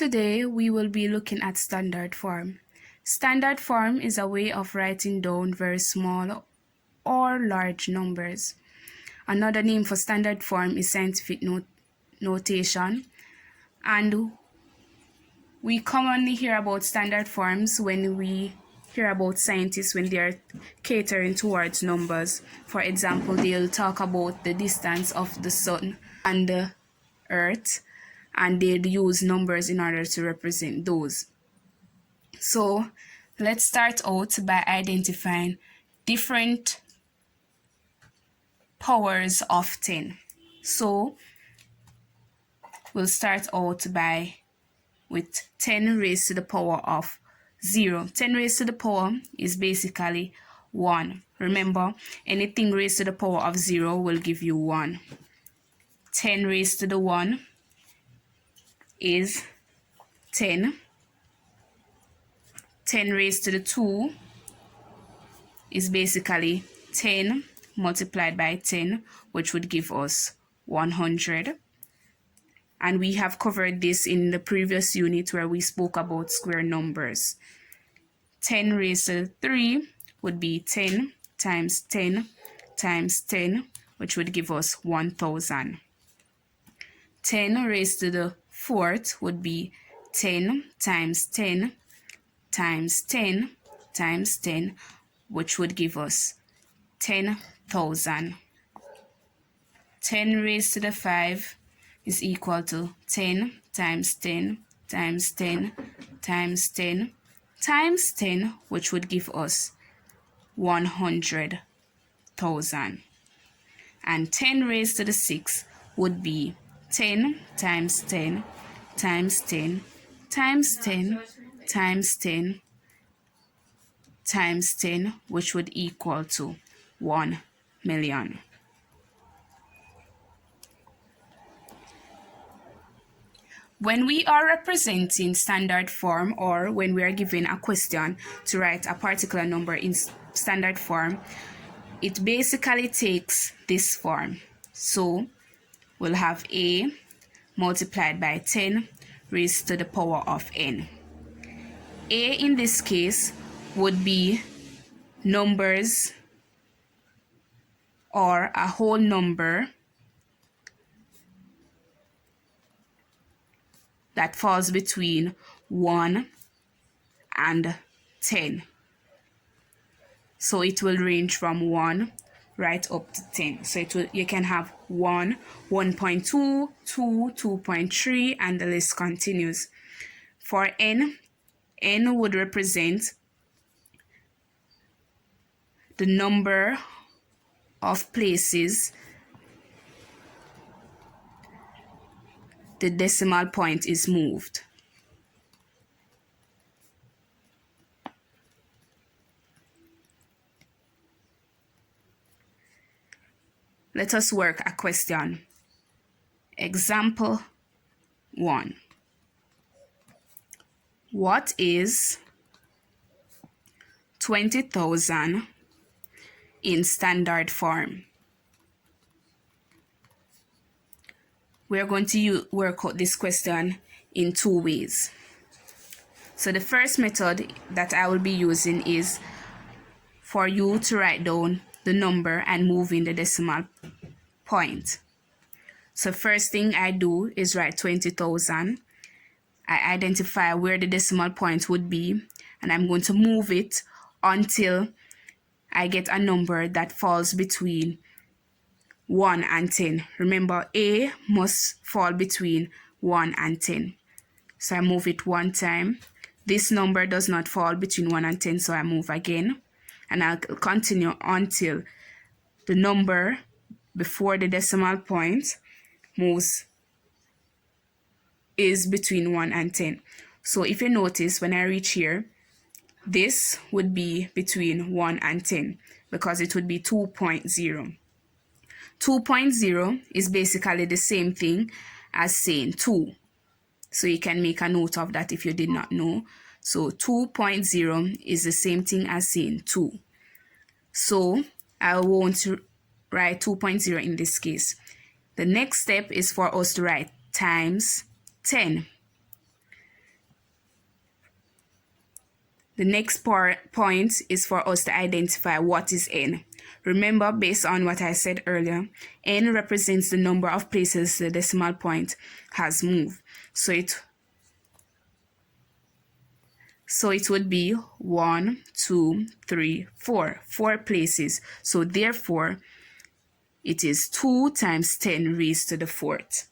Today we will be looking at standard form. Standard form is a way of writing down very small or large numbers. Another name for standard form is scientific notation, and we commonly hear about standard forms when we hear about scientists when they are catering towards numbers. For example, they'll talk about the distance of the sun and the earth, and they'd use numbers in order to represent those. So let's start out by identifying different powers of 10. So we'll start out with 10 raised to the power of 0. 10 raised to the power is basically 1. Remember, anything raised to the power of 0 will give you 1. 10 raised to the 1 is 10. 10 raised to the 2 is basically 10 multiplied by 10, which would give us 100. And we have covered this in the previous unit where we spoke about square numbers. 10 raised to the 3 would be 10 times 10 times 10, which would give us 1000. 10 raised to the 4th would be 10 times 10 times 10 times 10, which would give us 10,000. 10 raised to the 5 is equal to 10 times 10 times 10 times 10 times 10, which would give us 100,000. And 10 raised to the 6 would be 10 times 10 times 10 times 10 times 10 times 10, which would equal to 1 million. When we are representing standard form, or when we are given a question to write a particular number in standard form, it basically takes this form. So we'll have a multiplied by 10 raised to the power of n. A in this case would be numbers or a whole number that falls between 1 and 10. So it will range from 1 right up to 10. So you can have 1, 1.2, 2, 2.3, and the list continues. For n would represent the number of places the decimal point is moved. Let us work a question. Example 1. What is 20,000 in standard form? We are going to work out this question in two ways. So the first method that I will be using is for you to write down the number and move in the decimal point. So first thing I do is write 20,000. I identify where the decimal point would be, and I'm going to move it until I get a number that falls between 1 and 10. Remember, A must fall between 1 and 10. So I move it one time. This number does not fall between 1 and 10, so I move again. And I'll continue until the number before the decimal point is between 1 and 10. So if you notice, when I reach here, this would be between 1 and 10 because it would be 2.0. 2.0 is basically the same thing as saying 2. So you can make a note of that if you did not know. So 2.0 is the same thing as saying 2. So I won't write 2.0 in this case. The next step is for us to write times 10. The next point is for us to identify what is n. Remember, based on what I said earlier, n represents the number of places the decimal point has moved. So it would be 1, 2, 3, 4. 4 places. So therefore, it is 2 times 10 raised to the 4th.